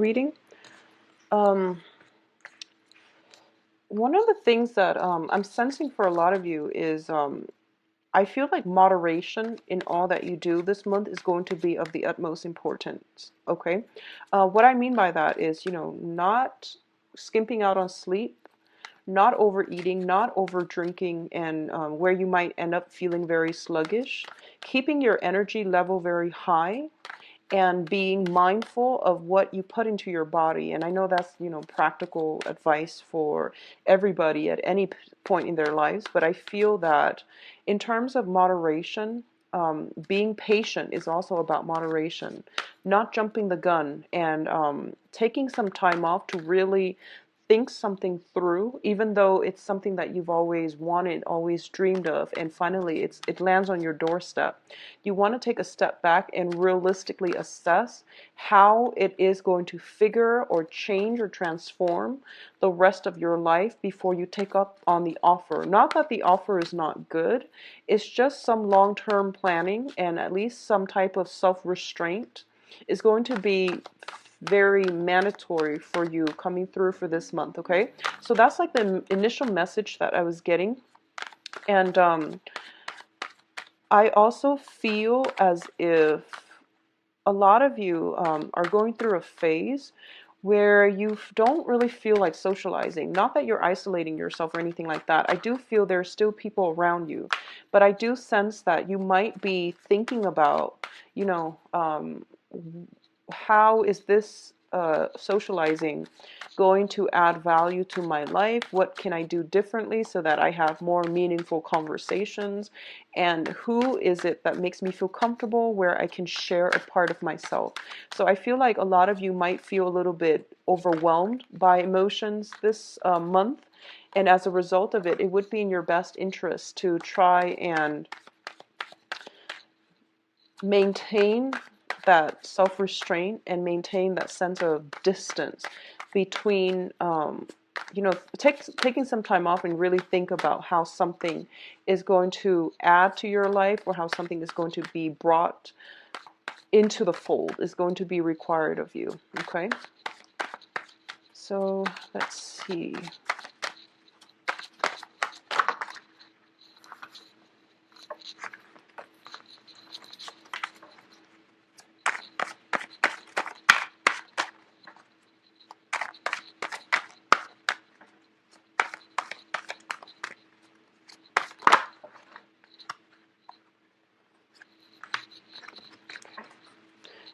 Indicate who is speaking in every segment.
Speaker 1: reading. Um, One of the things that I'm sensing for a lot of you is I feel like moderation in all that you do this month is going to be of the utmost importance. Okay. What I mean by that is, not skimping out on sleep, not overeating, not over drinking, and where you might end up feeling very sluggish, keeping your energy level very high and being mindful of what you put into your body. And I know that's, practical advice for everybody at any point in their lives, but I feel that in terms of moderation, being patient is also about moderation, not jumping the gun, and taking some time off to really think something through, even though it's something that you've always wanted, always dreamed of, and finally it lands on your doorstep. You want to take a step back and realistically assess how it is going to figure or change or transform the rest of your life before you take up on the offer. Not that the offer is not good, it's just some long-term planning and at least some type of self-restraint is going to be very mandatory for you coming through for this month. Okay, so that's like the initial message that I was getting. And I also feel as if a lot of you are going through a phase where you don't really feel like socializing. Not that you're isolating yourself or anything like that. I do feel there's still people around you, but I do sense that you might be thinking about, how is this socializing going to add value to my life? What can I do differently so that I have more meaningful conversations? And who is it that makes me feel comfortable where I can share a part of myself? So I feel like a lot of you might feel a little bit overwhelmed by emotions this month. And as a result of it, it would be in your best interest to try and maintain that self-restraint and maintain that sense of distance between taking some time off and really think about how something is going to add to your life or how something is going to be brought into the fold, is going to be required of you. Okay, so let's see.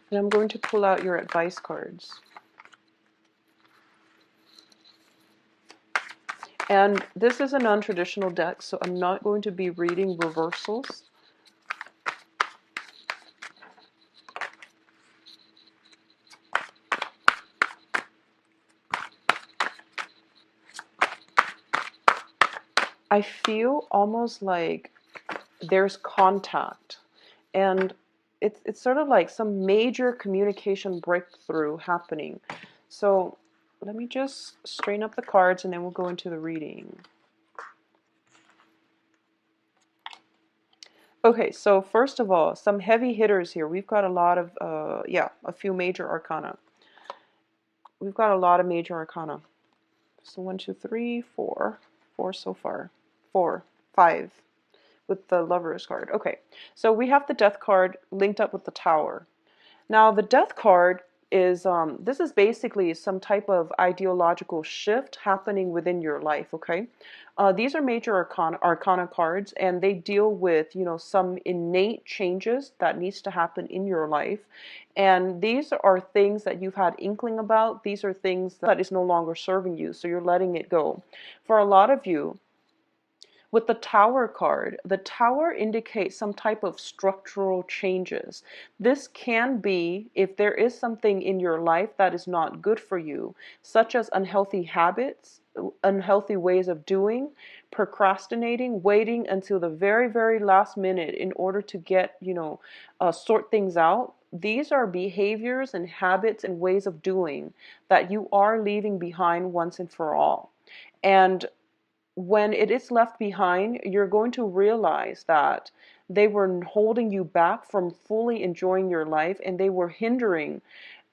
Speaker 1: And I'm going to pull out your advice cards. And this is a non-traditional deck, so I'm not going to be reading reversals. I feel almost like there's contact, and it's sort of like some major communication breakthrough happening. So let me just straighten up the cards and then we'll go into the reading. Okay, so first of all, some heavy hitters here. We've got a lot of, a few major arcana. We've got a lot of major arcana. So 1, 2, 3, 4. 4 so far. 4, 5 with the Lover's card. Okay, so we have the Death card linked up with the Tower. Now, the Death card is, this is basically some type of ideological shift happening within your life, okay? These are major arcana cards, and they deal with, some innate changes that needs to happen in your life. And these are things that you've had inkling about. These are things that is no longer serving you, so you're letting it go. For a lot of you, with the Tower card, the Tower indicates some type of structural changes. This can be if there is something in your life that is not good for you, such as unhealthy habits, unhealthy ways of doing, procrastinating, waiting until the very, very last minute in order to get, sort things out. These are behaviors and habits and ways of doing that you are leaving behind once and for all. And when it is left behind, you're going to realize that they were holding you back from fully enjoying your life, and they were hindering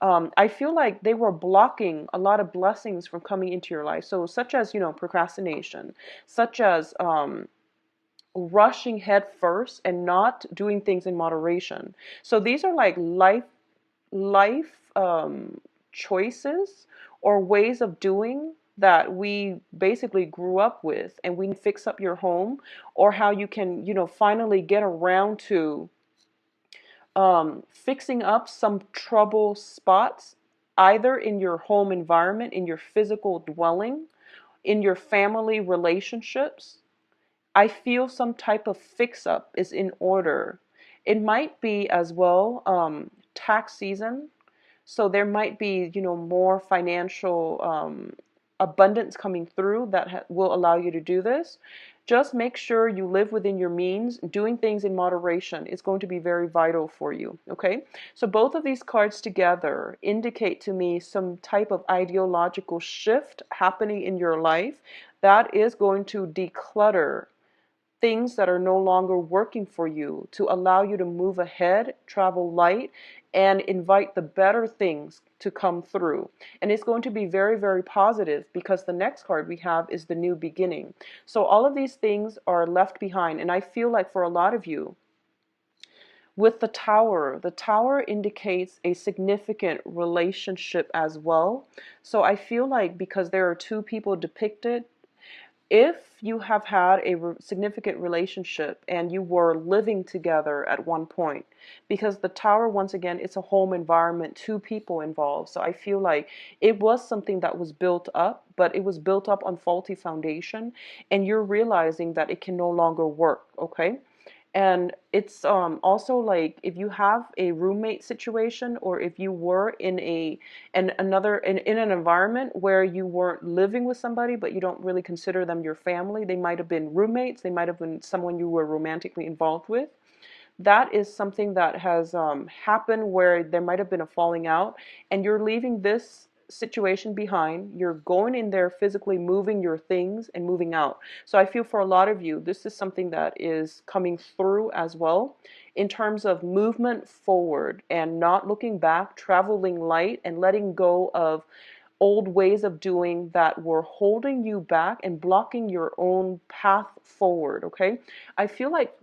Speaker 1: I feel like they were blocking a lot of blessings from coming into your life. So, such as, procrastination, such as rushing head first and not doing things in moderation. So, these are like life choices or ways of doing that we basically grew up with, and we fix up your home, or how you can, finally get around to fixing up some trouble spots, either in your home environment, in your physical dwelling, in your family relationships. I feel some type of fix up is in order. It might be as well tax season, so there might be, more financial abundance coming through that will allow you to do this. Just make sure you live within your means. Doing things in moderation is going to be very vital for you, okay? So both of these cards together indicate to me some type of ideological shift happening in your life that is going to declutter things that are no longer working for you, to allow you to move ahead, travel light, and invite the better things to come through. And it's going to be very, very positive, because the next card we have is the new beginning. So all of these things are left behind. And I feel like for a lot of you, with the tower indicates a significant relationship as well. So I feel like, because there are two people depicted, if you have had a significant relationship and you were living together at one point, because the tower, once again, it's a home environment, two people involved. So I feel like it was something that was built up, but it was built up on faulty foundation, and you're realizing that it can no longer work, okay? And it's also like, if you have a roommate situation, or if you were in in an environment where you weren't living with somebody, but you don't really consider them your family. They might have been roommates, they might have been someone you were romantically involved with. That is something that has happened, where there might have been a falling out, and you're leaving this situation behind. You're going in there, physically moving your things and moving out. So I feel for a lot of you, this is something that is coming through as well, in terms of movement forward and not looking back, traveling light, and letting go of old ways of doing that were holding you back and blocking your own path forward, okay? I feel like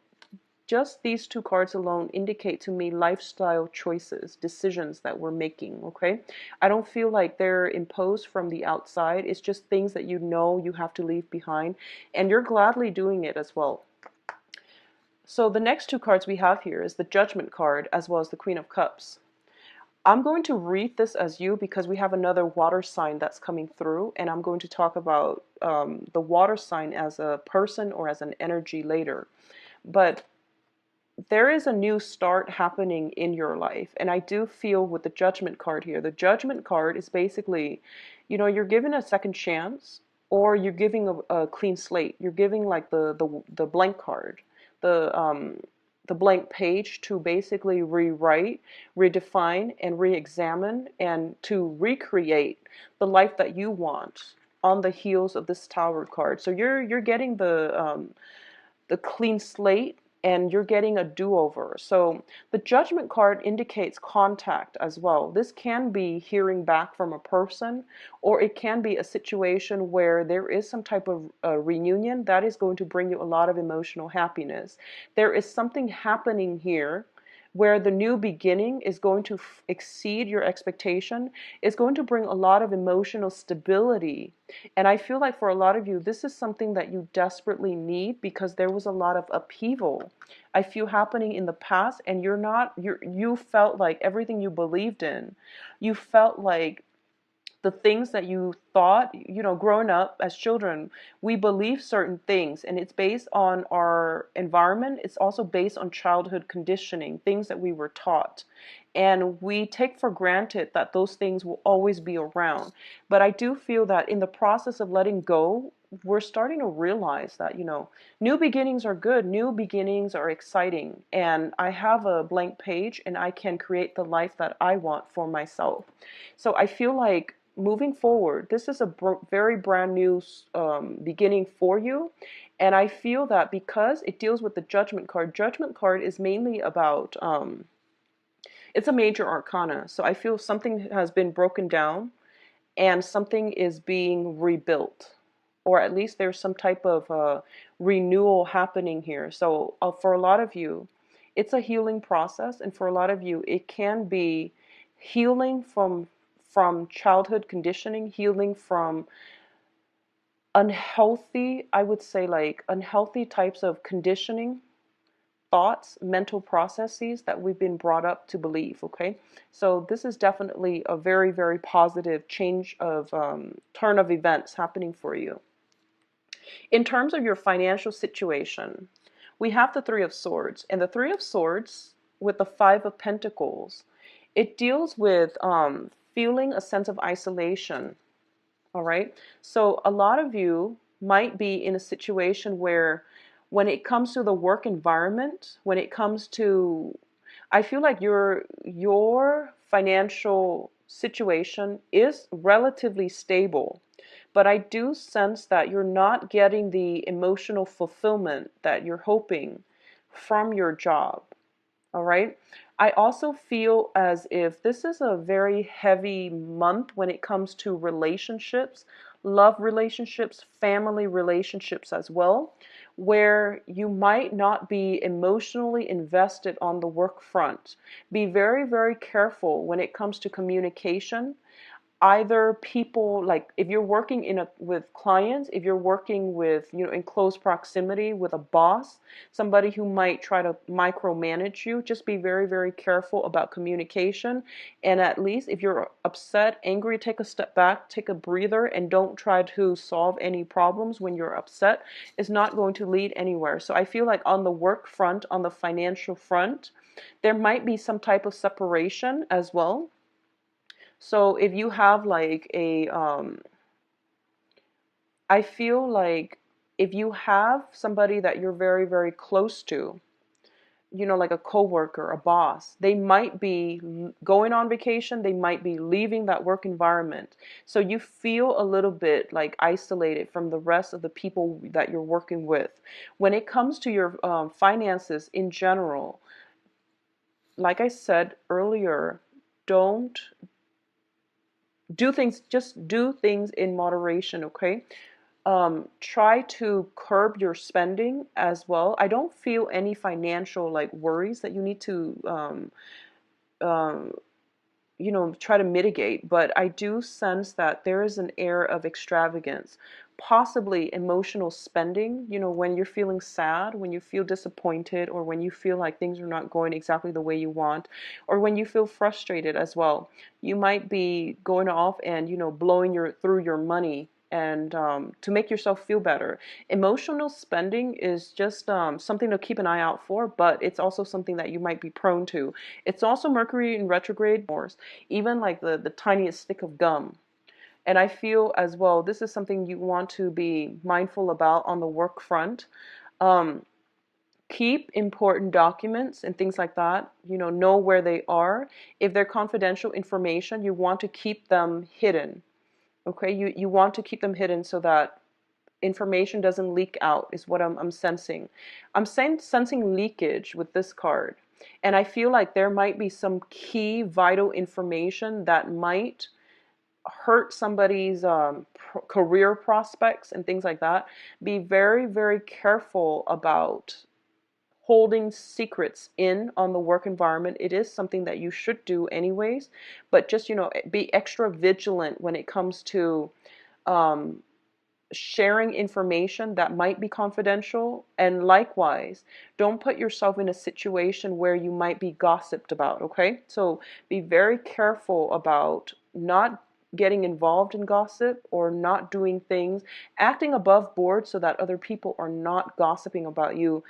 Speaker 1: just these two cards alone indicate to me lifestyle choices, decisions that we're making, okay? I don't feel like they're imposed from the outside. It's just things that you have to leave behind, and you're gladly doing it as well. So the next two cards we have here is the Judgment card, as well as the Queen of Cups. I'm going to read this as you, because we have another water sign that's coming through, and I'm going to talk about the water sign as a person or as an energy later. But there is a new start happening in your life. And I do feel with the Judgment card here, the Judgment card is basically, you're given a second chance, or you're giving a clean slate. You're giving like the blank card, the blank page, to basically rewrite, redefine, and re-examine, and to recreate the life that you want on the heels of this Tower card. So you're getting the clean slate, and you're getting a do-over. So the Judgment card indicates contact as well. This can be hearing back from a person, or it can be a situation where there is some type of reunion that is going to bring you a lot of emotional happiness. There is something happening here where the new beginning is going to exceed your expectation. It's going to bring a lot of emotional stability. And I feel like for a lot of you, this is something that you desperately need, because there was a lot of upheaval I feel happening in the past, and you felt like everything you believed in, you felt like the things that you thought, growing up as children, we believe certain things, and it's based on our environment. It's also based on childhood conditioning, things that we were taught. And we take for granted that those things will always be around. But I do feel that in the process of letting go, we're starting to realize that, new beginnings are good, new beginnings are exciting, and I have a blank page, and I can create the life that I want for myself. So I feel like moving forward, this is a very brand new beginning for you. And I feel that because it deals with the Judgment card is mainly about It's a major arcana. So I feel something has been broken down and something is being rebuilt, or at least there's some type of renewal happening here. So for a lot of you, it's a healing process, and for a lot of you, it can be healing from childhood conditioning, healing from unhealthy, I would say, like unhealthy types of conditioning, thoughts, mental processes that we've been brought up to believe. Okay, so this is definitely a very, very positive change of turn of events happening for you. In terms of your financial situation, we have the Three of Swords, and the Three of Swords with the Five of Pentacles, it deals with feeling a sense of isolation. All right, so a lot of you might be in a situation where when it comes to the work environment, when it comes to, I feel like your financial situation is relatively stable, but I do sense that you're not getting the emotional fulfillment that you're hoping from your job. All right. I also feel as if this is a very heavy month when it comes to relationships, love relationships, family relationships as well, where you might not be emotionally invested on the work front. Be very, very careful when it comes to communication. Either people, like if you're working with clients, if you're working with, in close proximity with a boss, somebody who might try to micromanage you, just be very, very careful about communication. And at least if you're upset, angry, take a step back, take a breather, and don't try to solve any problems when you're upset. It's not going to lead anywhere. So I feel like on the work front, on the financial front, there might be some type of separation as well. So if you have like I feel like if you have somebody that you're very, very close to, like a coworker, a boss, they might be going on vacation, they might be leaving that work environment. So you feel a little bit like isolated from the rest of the people that you're working with. When it comes to your finances in general, like I said earlier, don't just do things in moderation, okay? Try to curb your spending as well. I don't feel any financial like worries that you need to um, try to mitigate, but I do sense that there is an air of extravagance, possibly emotional spending, when you're feeling sad, when you feel disappointed, or when you feel like things are not going exactly the way you want, or when you feel frustrated as well. You might be going off and, blowing through your money and to make yourself feel better. Emotional spending is just something to keep an eye out for, but it's also something that you might be prone to. It's also Mercury in retrograde, even like the tiniest stick of gum. And I feel as well, this is something you want to be mindful about on the work front. Um, Keep important documents and things like that, know where they are. If they're confidential information, you want to keep them hidden. Okay, you want to keep them hidden so that information doesn't leak out, is what I'm sensing. I'm sensing leakage with this card. And I feel like there might be some key vital information that might hurt somebody's career prospects and things like that. Be very, very careful about holding secrets in on the work environment. It is something that you should do anyways, but just, be extra vigilant when it comes to um, sharing information that might be confidential. And likewise, don't put yourself in a situation where you might be gossiped about, okay? So be very careful about not getting involved in gossip or not doing things, acting above board so that other people are not gossiping about you.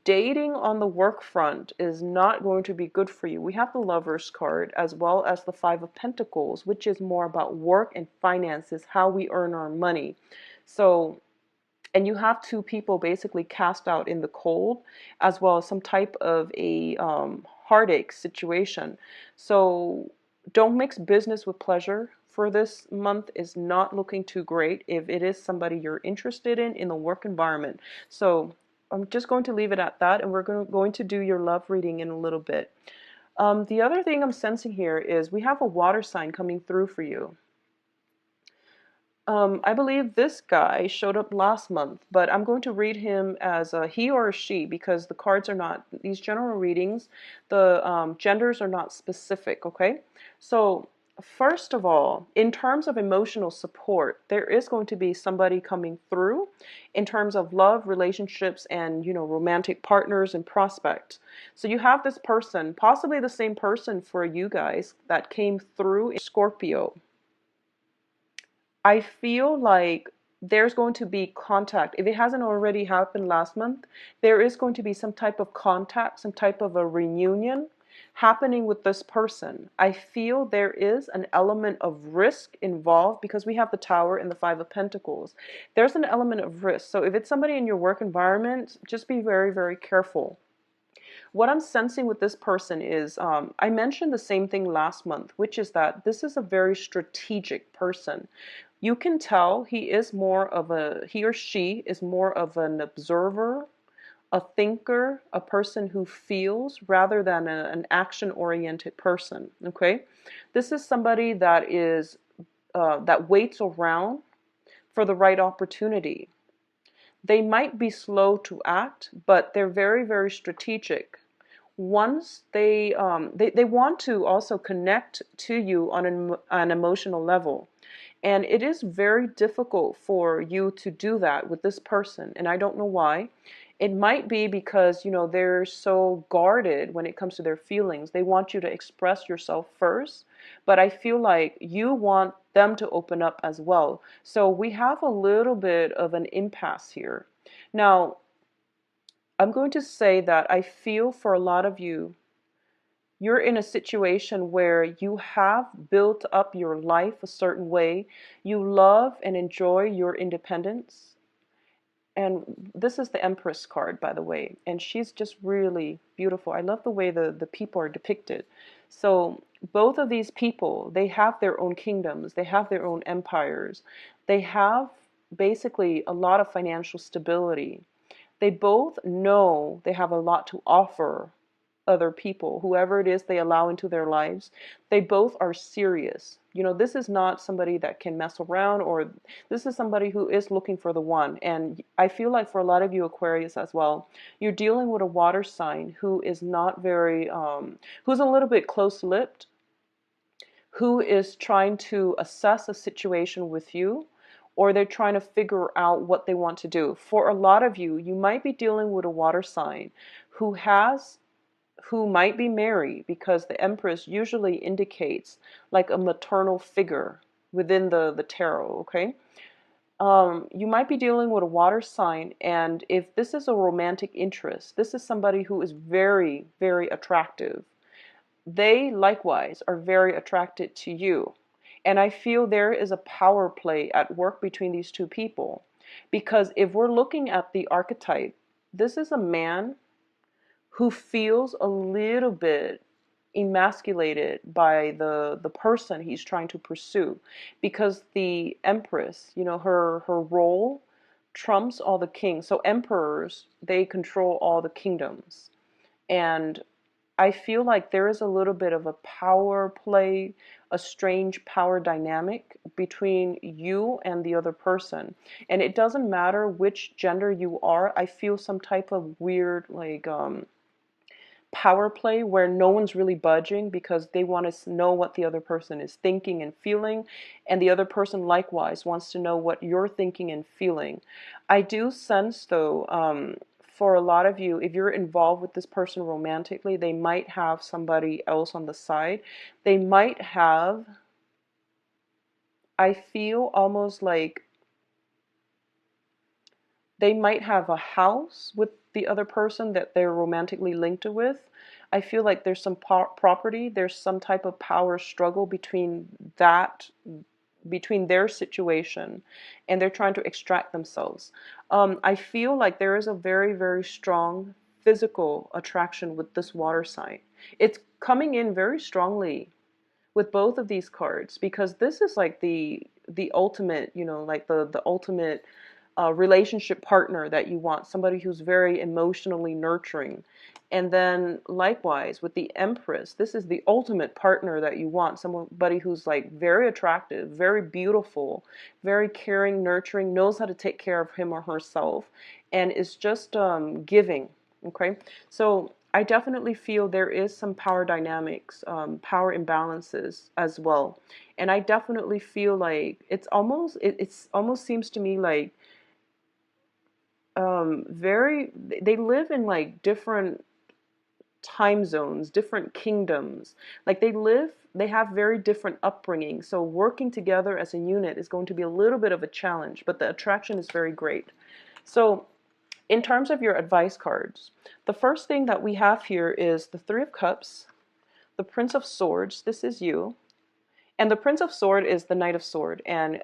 Speaker 1: Dating on the work front is not going to be good for you. We have the Lovers card as well as the Five of Pentacles, which is more about work and finances, how we earn our money. So, and you have two people basically cast out in the cold, as well as some type of a heartache situation. So don't mix business with pleasure. For this month is not looking too great if it is somebody you're interested in the work environment. So I'm just going to leave it at that, and we're going to do your love reading in a little bit. The other thing I'm sensing here is we have a water sign coming through for you. I believe this guy showed up last month, but I'm going to read him as a he or a she because the cards are not, these general readings, the genders are not specific, okay? So, first of all, in terms of emotional support, there is going to be somebody coming through in terms of love, relationships, and, romantic partners and prospects. So, you have this person, possibly the same person for you guys, that came through in Scorpio. I feel like there's going to be contact. If it hasn't already happened last month, there is going to be some type of contact, some type of a reunion happening with this person. I feel there is an element of risk involved because we have the Tower and the Five of Pentacles. There's an element of risk. So if it's somebody in your work environment, just be very, very careful. What I'm sensing with this person is, I mentioned the same thing last month, which is that this is a very strategic person. You can tell he or she is more of an observer, a thinker, a person who feels rather than an action-oriented person. Okay, this is somebody that waits around for the right opportunity. They might be slow to act, but they're very, very strategic. Once they want to also connect to you on an emotional level. And it is very difficult for you to do that with this person. And I don't know why. It might be because, they're so guarded when it comes to their feelings. They want you to express yourself first. But I feel like you want them to open up as well. So we have a little bit of an impasse here. Now, I'm going to say that I feel for a lot of you, you're in a situation where you have built up your life a certain way. You love and enjoy your independence. And this is the Empress card, by the way. And she's just really beautiful. I love the way the people are depicted. So both of these people, they have their own kingdoms. They have their own empires. They have basically a lot of financial stability. They both know they have a lot to offer other people, whoever it is they allow into their lives. They both are serious. This is not somebody that can mess around, or this is somebody who is looking for the one. And I feel like for a lot of you Aquarius as well, you're dealing with a water sign who is not very, who's a little bit close-lipped, who is trying to assess a situation with you, or they're trying to figure out what they want to do. For a lot of you, you might be dealing with a water sign who might be married, because the Empress usually indicates like a maternal figure within the tarot, okay? You might be dealing with a water sign, and if this is a romantic interest, this is somebody who is very, very attractive. They likewise are very attracted to you. And I feel there is a power play at work between these two people. Because if we're looking at the archetype, this is a man who feels a little bit emasculated by the person he's trying to pursue, because the Empress, her role trumps all the kings. So emperors, they control all the kingdoms. And I feel like there is a little bit of a power play, a strange power dynamic between you and the other person. And it doesn't matter which gender you are. I feel some type of weird, like, power play where no one's really budging because they want to know what the other person is thinking and feeling, and the other person likewise wants to know what you're thinking and feeling. I do sense though, for a lot of you, if you're involved with this person romantically, they might have somebody else on the side. They might have, I feel almost like they might have a house with the other person that they're romantically linked with. I feel like there's some property, there's some type of power struggle between their situation, and they're trying to extract themselves. I feel like there is a very, very strong physical attraction with this water sign. It's coming in very strongly with both of these cards, because this is like the ultimate, like the ultimate relationship partner that you want, somebody who's very emotionally nurturing. And then likewise with the Empress, this is the ultimate partner that you want, somebody who's like very attractive, very beautiful, very caring, nurturing, knows how to take care of him or herself, and is just giving. Okay, so I definitely feel there is some power dynamics, power imbalances as well, and I definitely feel like it's almost seems to me like very they live in like different time zones, different kingdoms. Like they have very different upbringing. So working together as a unit is going to be a little bit of a challenge, but the attraction is very great. So in terms of your advice cards, the first thing that we have here is the Three of Cups, the Prince of Swords, this is you, and the Prince of Swords is the Knight of Swords. And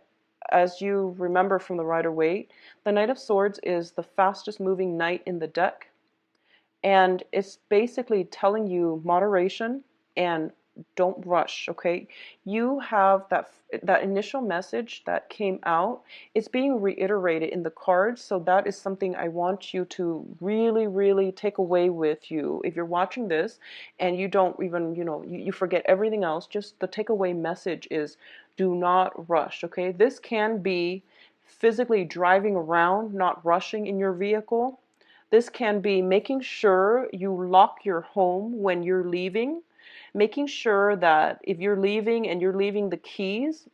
Speaker 1: as you remember from the Rider-Waite, the Knight of Swords is the fastest moving knight in the deck. And it's basically telling you moderation and don't rush, okay? You have that initial message that came out. It's being reiterated in the cards, so that is something I want you to really, really take away with you. If you're watching this and you don't even, you forget everything else, just the takeaway message is do not rush, okay? This can be physically driving around, not rushing in your vehicle. This can be making sure you lock your home when you're leaving, making sure that if you're leaving and you're leaving the keys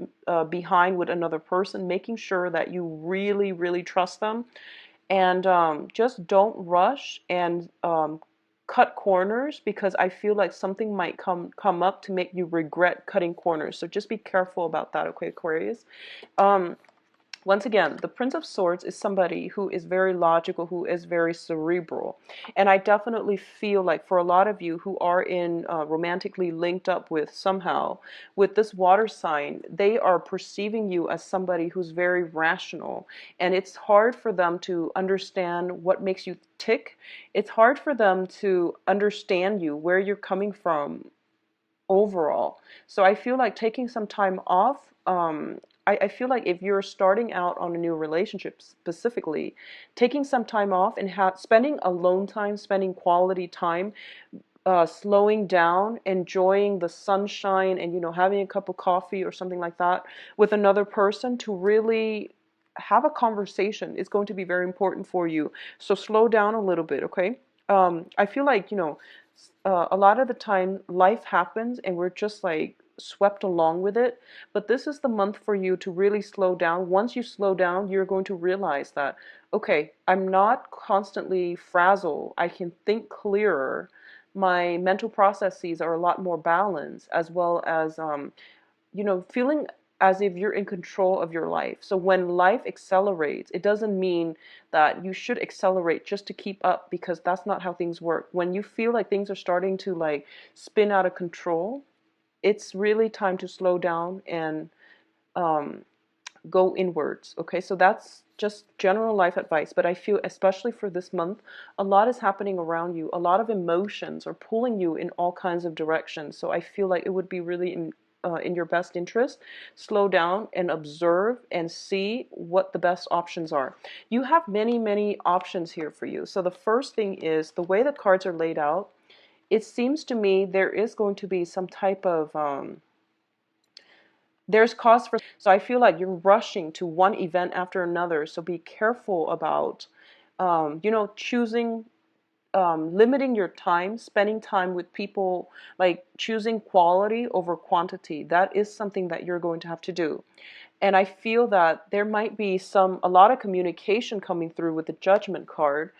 Speaker 1: behind with another person, making sure that you really, really trust them. And just don't rush and cut corners, because I feel like something might come up to make you regret cutting corners. So just be careful about that, okay, Aquarius? Once again, the Prince of Swords is somebody who is very logical, who is very cerebral. And I definitely feel like for a lot of you who are in romantically linked up with somehow, with this water sign, they are perceiving you as somebody who's very rational. And it's hard for them to understand what makes you tick. It's hard for them to understand you, where you're coming from overall. So I feel like taking some time off, I feel like if you're starting out on a new relationship specifically, taking some time off and spending alone time, spending quality time, slowing down, enjoying the sunshine, and having a cup of coffee or something like that with another person to really have a conversation is going to be very important for you. So slow down a little bit, okay? I feel like a lot of the time life happens and we're just like swept along with it, but this is the month for you to really slow down. Once you slow down, you're going to realize that, okay, I'm not constantly frazzled. I can think clearer. My mental processes are a lot more balanced, as well as feeling as if you're in control of your life. So when life accelerates, it doesn't mean that you should accelerate just to keep up, because that's not how things work. When you feel like things are starting to like spin out of control, it's really time to slow down and go inwards. Okay, so that's just general life advice, but I feel especially for this month, a lot is happening around you. A lot of emotions are pulling you in all kinds of directions. So I feel like it would be really in your best interest, slow down and observe and see what the best options are. You have many, many options here for you. So the first thing is the way the cards are laid out. It seems to me there is going to be some type of there's cause for, so I feel like you're rushing to one event after another. So be careful about choosing, limiting your time, spending time with people, like choosing quality over quantity. That is something that you're going to have to do. And I feel that there might be a lot of communication coming through with the Judgment card,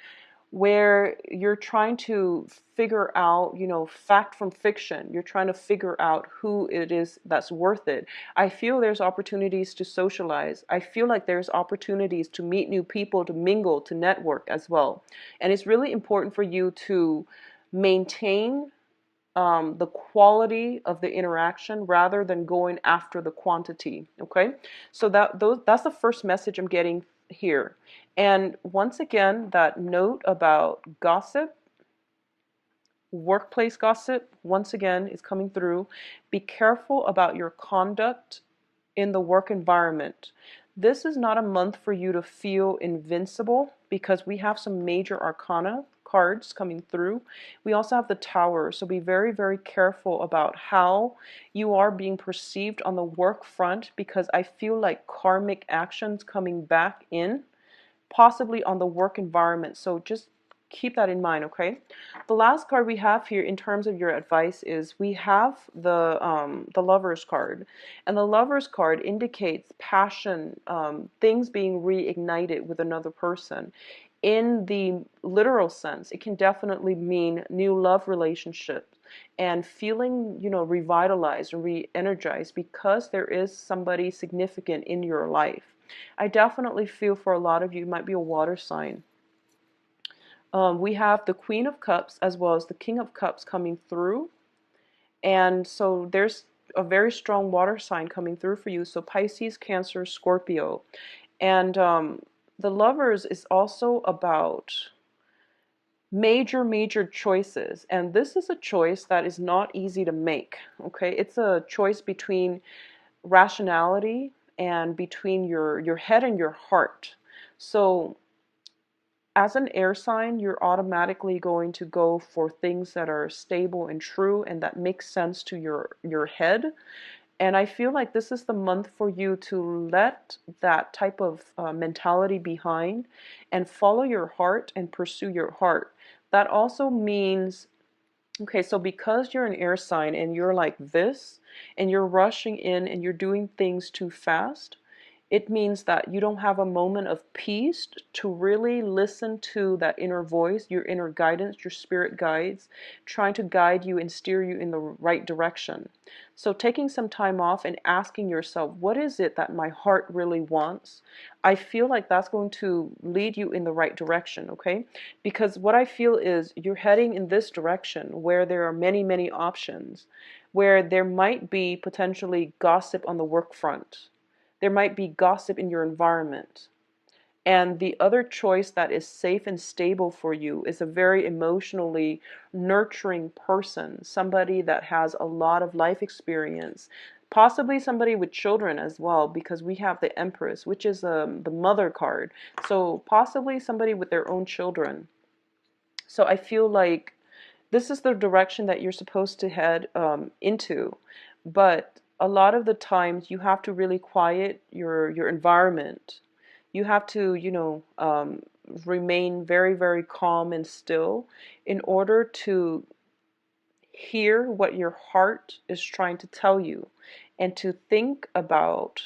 Speaker 1: where you're trying to figure out, fact from fiction. You're trying to figure out who it is that's worth it. I feel there's opportunities to socialize. I feel like there's opportunities to meet new people, to mingle, to network as well. And it's really important for you to maintain the quality of the interaction rather than going after the quantity. Okay, so that's the first message I'm getting here. And once again, that note about gossip, workplace gossip, once again is coming through. Be careful about your conduct in the work environment. This is not a month for you to feel invincible because we have some major arcana cards coming through. We also have the Tower, so be very, very careful about how you are being perceived on the work front, because I feel like karmic actions coming back in, possibly on the work environment. So just keep that in mind, okay? The last card we have here in terms of your advice is we have the Lovers card, and the Lovers card indicates passion, things being reignited with another person. In the literal sense, it can definitely mean new love relationships and feeling, revitalized and re-energized because there is somebody significant in your life. I definitely feel for a lot of you, it might be a water sign. We have the Queen of Cups as well as the King of Cups coming through. And so there's a very strong water sign coming through for you. So Pisces, Cancer, Scorpio. And the Lovers is also about major, major choices. And this is a choice that is not easy to make. Okay, it's a choice between rationality and between your head and your heart. So as an air sign, you're automatically going to go for things that are stable and true and that make sense to your head. And I feel like this is the month for you to let that type of mentality behind and follow your heart and pursue your heart. That also means, okay, so because you're an air sign and you're like this, and you're rushing in and you're doing things too fast, it means that you don't have a moment of peace to really listen to that inner voice, your inner guidance, your spirit guides, trying to guide you and steer you in the right direction. So taking some time off and asking yourself, what is it that my heart really wants? I feel like that's going to lead you in the right direction, okay? Because what I feel is you're heading in this direction where there are many, many options, where there might be potentially gossip on the work front. There might be gossip in your environment. And the other choice that is safe and stable for you is a very emotionally nurturing person, somebody that has a lot of life experience, possibly somebody with children as well, because we have the Empress, which is the mother card. So possibly somebody with their own children. So I feel like this is the direction that you're supposed to head into. But a lot of the times you have to really quiet your environment. You have to, remain very, very calm and still in order to hear what your heart is trying to tell you, and to think about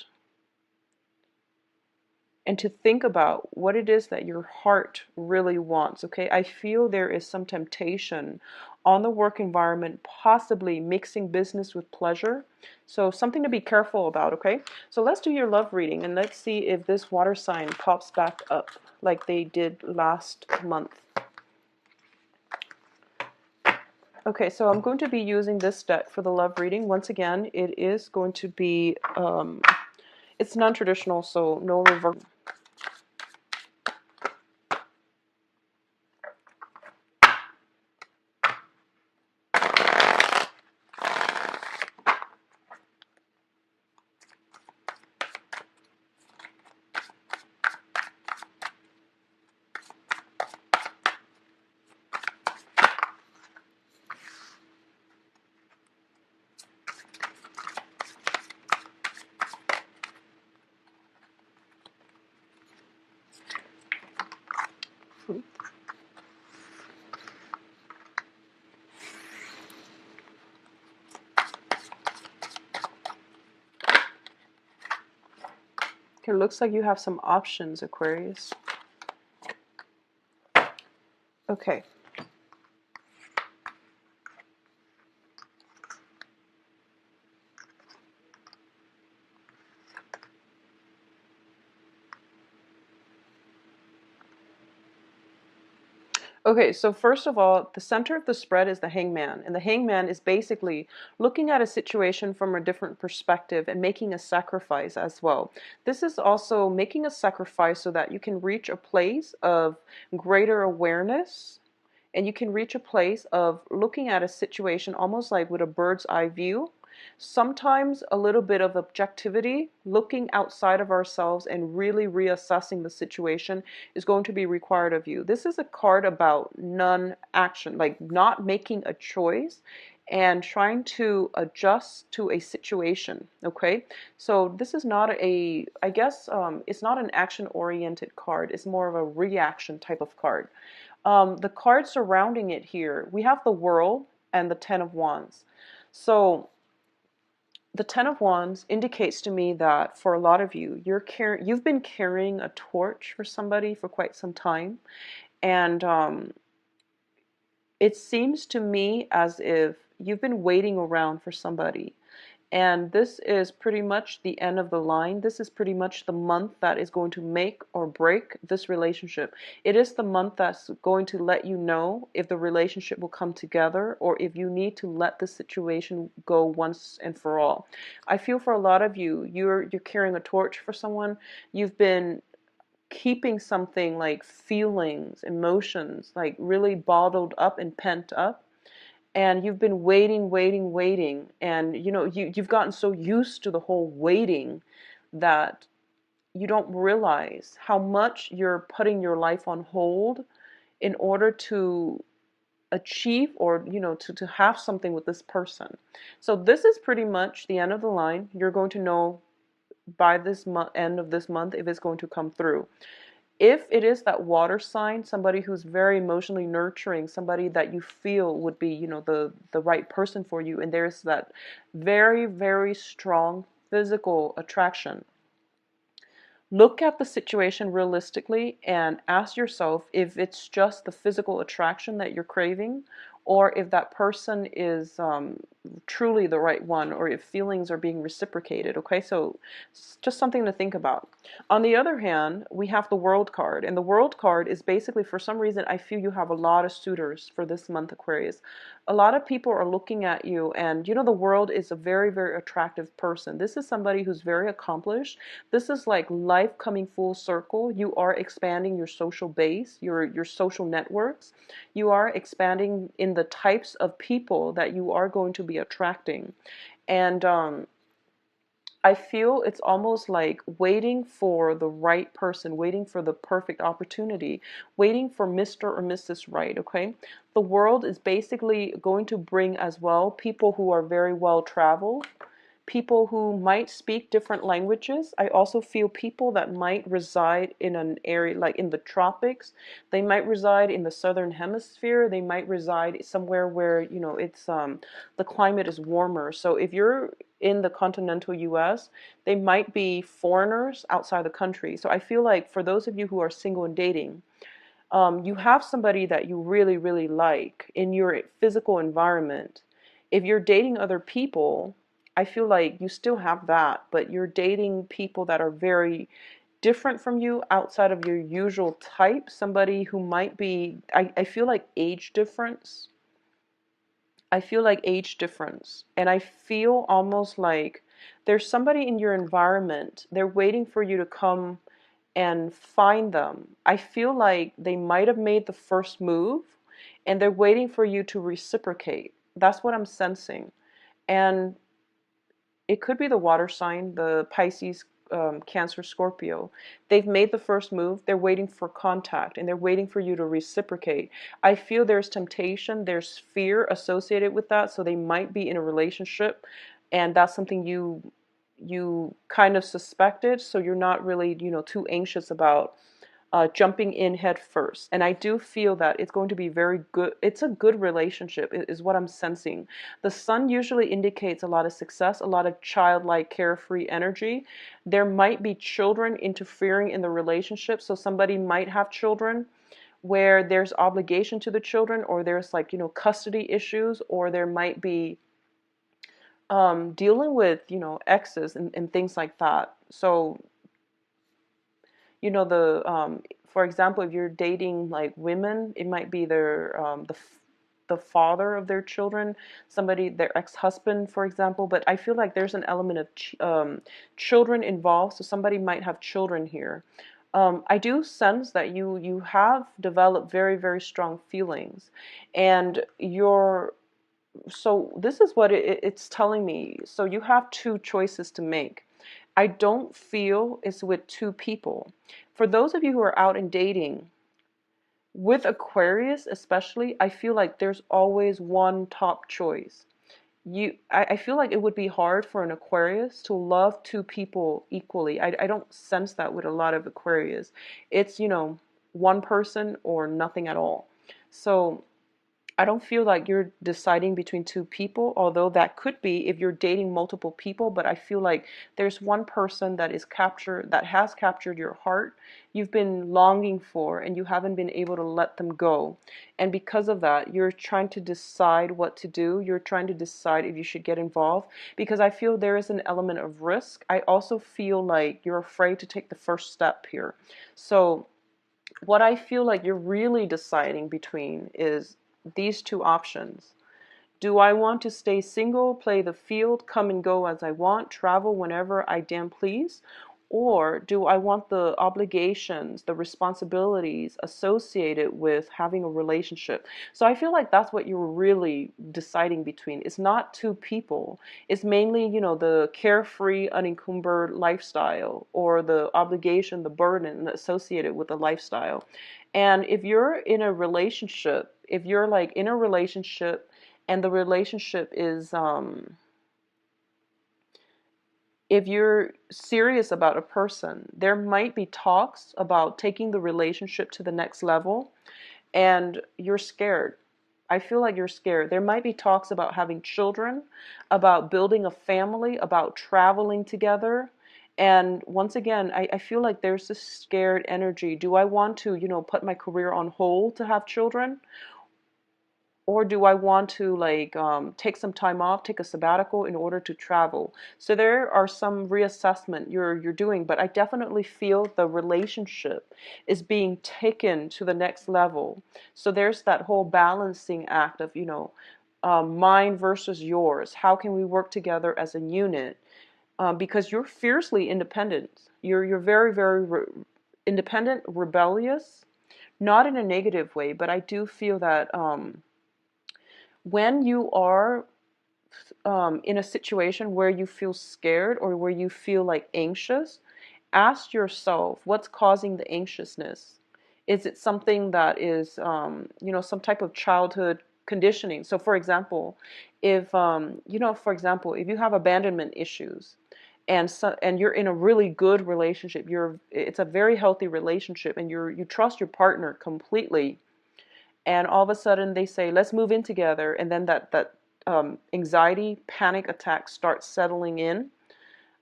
Speaker 1: what it is that your heart really wants, okay? I feel there is some temptation on the work environment, possibly mixing business with pleasure. So something to be careful about, okay? So let's do your love reading and let's see if this water sign pops back up like they did last month. Okay, so I'm going to be using this deck for the love reading. Once again, it is going to be, it's non-traditional, so no reverse. Okay, looks like you have some options, Aquarius. Okay. Okay, so first of all, the center of the spread is the hangman. And the hangman is basically looking at a situation from a different perspective and making a sacrifice as well. This is also making a sacrifice so that you can reach a place of greater awareness, and you can reach a place of looking at a situation almost like with a bird's eye view. Sometimes a little bit of objectivity, looking outside of ourselves and really reassessing the situation is going to be required of you. This is a card about non-action, like not making a choice and trying to adjust to a situation. Okay, so this is not a, I guess, it's not an action-oriented card. It's more of a reaction type of card. The cards surrounding it here, we have the World and the Ten of Wands. So the Ten of Wands indicates to me that for a lot of you, you've been carrying a torch for somebody for quite some time, and it seems to me as if you've been waiting around for somebody. And this is pretty much the end of the line. This is pretty much the month that is going to make or break this relationship. It is the month that's going to let you know if the relationship will come together or if you need to let the situation go once and for all. I feel for a lot of you, you're carrying a torch for someone. You've been keeping something like feelings, emotions, like really bottled up and pent up, and you've been waiting, and you've gotten so used to the whole waiting that you don't realize how much you're putting your life on hold in order to achieve or to have something with this person. So this is pretty much the end of the line. You're going to know by this end of this month if it's going to come through. If it is that water sign, somebody who's very emotionally nurturing, somebody that you feel would be, the right person for you, and there's that very, very strong physical attraction, look at the situation realistically and ask yourself if it's just the physical attraction that you're craving, or if that person is truly the right one, or if feelings are being reciprocated. Okay, so it's just something to think about. On the other hand, we have the World card, and the World card is basically, for some reason, I feel you have a lot of suitors for this month, Aquarius. A lot of people are looking at you, and the World is a very, very attractive person. This is somebody who's very accomplished. This is like life coming full circle. You are expanding your social base, your social networks. You are expanding in the types of people that you are going to be attracting. And I feel it's almost like waiting for the right person, waiting for the perfect opportunity, waiting for Mr. or Mrs. Right, okay? The World is basically going to bring as well people who are very well traveled, people who might speak different languages. I also feel people that might reside in an area like in the tropics. They might reside in the southern hemisphere. They might reside somewhere where, it's the climate is warmer. So if you're in the continental US, they might be foreigners outside the country. So I feel like for those of you who are single and dating, you have somebody that you really, really like in your physical environment. If you're dating other people, I feel like you still have that, but you're dating people that are very different from you, outside of your usual type. Somebody who might be, I feel like age difference. I feel like age difference. And I feel almost like there's somebody in your environment, they're waiting for you to come and find them. I feel like they might have made the first move and they're waiting for you to reciprocate. That's what I'm sensing. And it could be the water sign, the Pisces, Cancer, Scorpio. They've made the first move. They're waiting for contact and they're waiting for you to reciprocate. I feel there's temptation, there's fear associated with that. So they might be in a relationship and that's something you kind of suspected. So you're not really, too anxious about jumping in head first. And I do feel that it's going to be very good. It's a good relationship is what I'm sensing. The sun usually indicates a lot of success, a lot of childlike, carefree energy. There might be children interfering in the relationship. So somebody might have children where there's obligation to the children, or there's like, custody issues, or there might be dealing with, exes and things like that. So for example, if you're dating like women, it might be the father of their children, somebody, their ex-husband, for example. But I feel like there's an element of children involved, so somebody might have children here. I do sense that you have developed very, very strong feelings, and So this is what it's telling me. So you have two choices to make. I don't feel it's with two people. For those of you who are out and dating, with Aquarius especially, I feel like there's always one top choice. I feel like it would be hard for an Aquarius to love two people equally. I don't sense that with a lot of Aquarius. It's, one person or nothing at all. So I don't feel like you're deciding between two people, although that could be if you're dating multiple people, but I feel like there's one person that has captured your heart, you've been longing for, and you haven't been able to let them go. And because of that, you're trying to decide what to do. You're trying to decide if you should get involved, because I feel there is an element of risk. I also feel like you're afraid to take the first step here. So what I feel like you're really deciding between is these two options. Do I want to stay single, play the field, come and go as I want, travel whenever I damn please? Or do I want the obligations, the responsibilities associated with having a relationship? So I feel like that's what you're really deciding between. It's not two people. It's mainly, the carefree, unencumbered lifestyle or the obligation, the burden associated with the lifestyle. And if you're in a relationship, if you're like in a relationship and the relationship is if you're serious about a person, there might be talks about taking the relationship to the next level, and you're scared. I feel like you're scared. There might be talks about having children, about building a family, about traveling together. And once again, I feel like there's this scared energy. Do I want to, put my career on hold to have children? Or do I want to like take some time off, take a sabbatical in order to travel? So there are some reassessment you're doing, but I definitely feel the relationship is being taken to the next level. So there's that whole balancing act of, mine versus yours. How can we work together as a unit? Because you're fiercely independent. You're very, very independent, rebellious, not in a negative way, but I do feel that when you are in a situation where you feel scared or where you feel like anxious, ask yourself what's causing the anxiousness. Is it something that is, some type of childhood conditioning? So, for example, if you have abandonment issues, and you're in a really good relationship, it's a very healthy relationship, and you trust your partner completely, and all of a sudden they say, let's move in together, and then that anxiety panic attack starts settling in.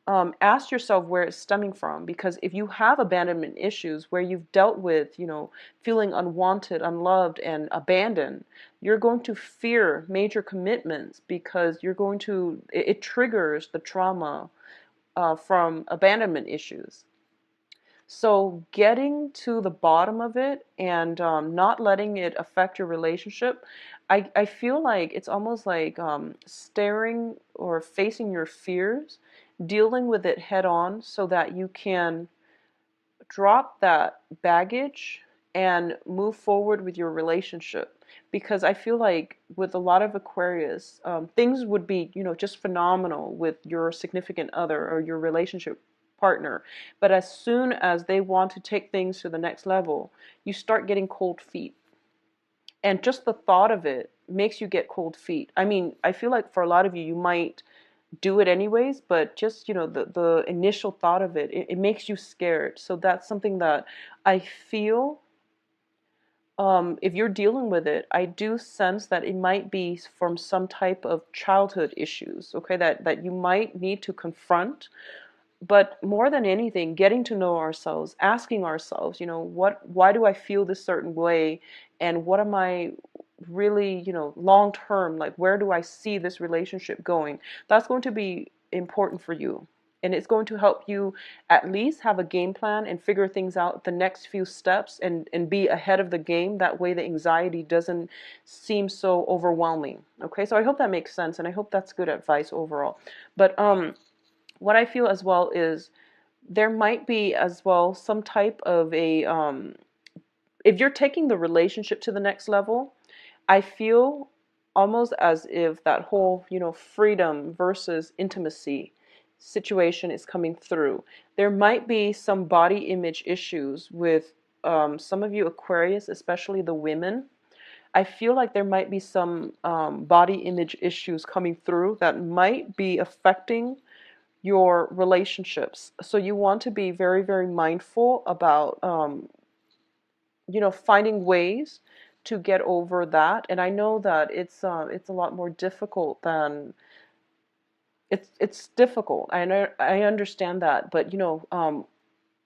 Speaker 1: Ask yourself where it's stemming from, because if you have abandonment issues where you've dealt with feeling unwanted, unloved, and abandoned, you're going to fear major commitments, because it triggers the trauma from abandonment issues. So getting to the bottom of it and not letting it affect your relationship, I feel like it's almost like staring or facing your fears, dealing with it head on so that you can drop that baggage and move forward with your relationship. Because I feel like with a lot of Aquarius, things would be, just phenomenal with your significant other or your relationship partner. But as soon as they want to take things to the next level, you start getting cold feet. And just the thought of it makes you get cold feet. I mean, I feel like for a lot of you, you might do it anyways, but just, the initial thought of it makes you scared. So that's something that I feel, if you're dealing with it, I do sense that it might be from some type of childhood issues, okay, that you might need to confront. But more than anything, getting to know ourselves, asking ourselves, why do I feel this certain way? And what am I really, long term, like where do I see this relationship going? That's going to be important for you. And it's going to help you at least have a game plan and figure things out the next few steps, and be ahead of the game. That way the anxiety doesn't seem so overwhelming. Okay, so I hope that makes sense, and I hope that's good advice overall. But what I feel as well is there might be as well some type of a, if you're taking the relationship to the next level, I feel almost as if that whole, freedom versus intimacy situation is coming through. There might be some body image issues with some of you Aquarius, especially the women. I feel like there might be some body image issues coming through that might be affecting your relationships. So you want to be very, very mindful about, finding ways to get over that. And I know that it's a lot more difficult than it's difficult. I understand that, but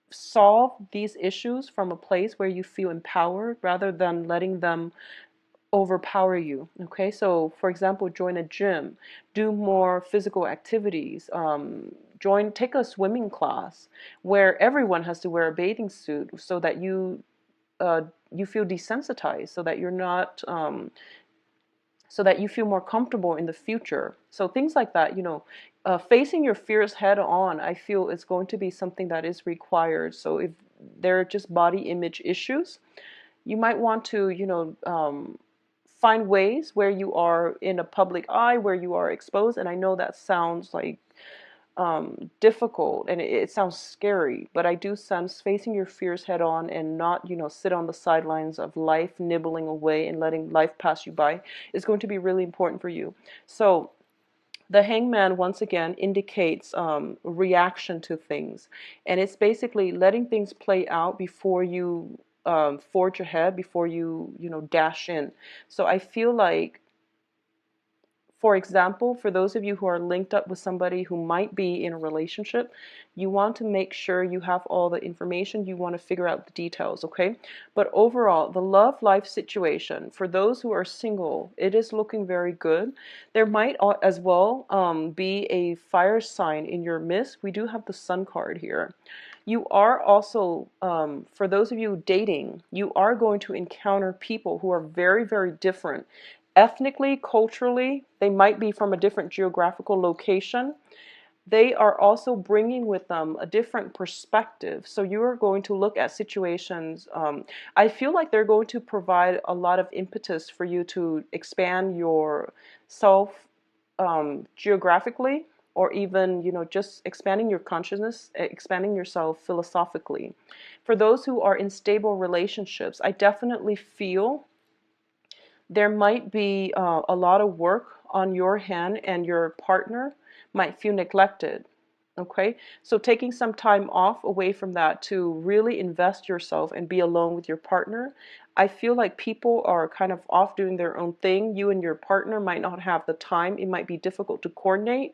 Speaker 1: solve these issues from a place where you feel empowered rather than letting them overpower you. Okay, so for example, join a gym, do more physical activities, take a swimming class where everyone has to wear a bathing suit so that you feel desensitized, so that you're not so that you feel more comfortable in the future. So things like that, facing your fears head on, I feel is going to be something that is required. So if there are just body image issues, you might want to, find ways where you are in a public eye, where you are exposed. And I know that sounds like difficult and it sounds scary, but I do sense facing your fears head on and not, sit on the sidelines of life, nibbling away and letting life pass you by is going to be really important for you. So the hangman, once again, indicates reaction to things. And it's basically letting things play out before you forge ahead, before you, dash in. So I feel like, for example, for those of you who are linked up with somebody who might be in a relationship, you want to make sure you have all the information. You want to figure out the details, okay? But overall, the love life situation, for those who are single, it is looking very good. There might as well be a fire sign in your midst. We do have the Sun card here. You are also, for those of you dating, you are going to encounter people who are very, very different. Ethnically, culturally, they might be from a different geographical location. They are also bringing with them a different perspective. So you are going to look at situations. I feel like they're going to provide a lot of impetus for you to expand your self geographically, or even, just expanding your consciousness, expanding yourself philosophically. For those who are in stable relationships, I definitely feel there might be a lot of work on your hand and your partner might feel neglected. Okay, so taking some time off away from that to really invest yourself and be alone with your partner. I feel like people are kind of off doing their own thing. You and your partner might not have the time. It might be difficult to coordinate.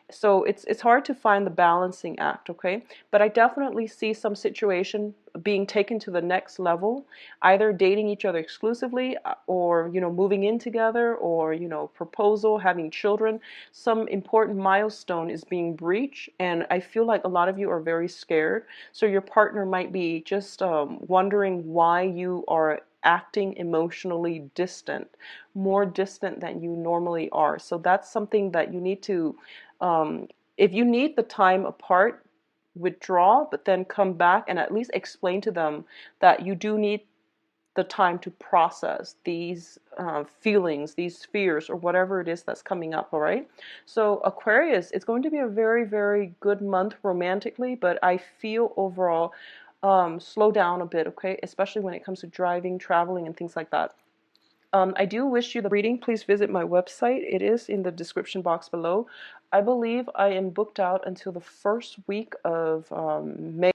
Speaker 1: So it's hard to find the balancing act, okay? But I definitely see some situation being taken to the next level, either dating each other exclusively or, moving in together, or, proposal, having children. Some important milestone is being breached, and I feel like a lot of you are very scared. So your partner might be just wondering why you are acting emotionally distant, more distant than you normally are. So that's something that you need to, if you need the time apart, withdraw, but then come back and at least explain to them that you do need the time to process these feelings, these fears, or whatever it is that's coming up, all right? So Aquarius, it's going to be a very, very good month romantically, but I feel overall slow down a bit, okay? Especially when it comes to driving, traveling, and things like that. I do wish you the reading. Please visit my website. It is in the description box below. I believe I am booked out until the first week of May.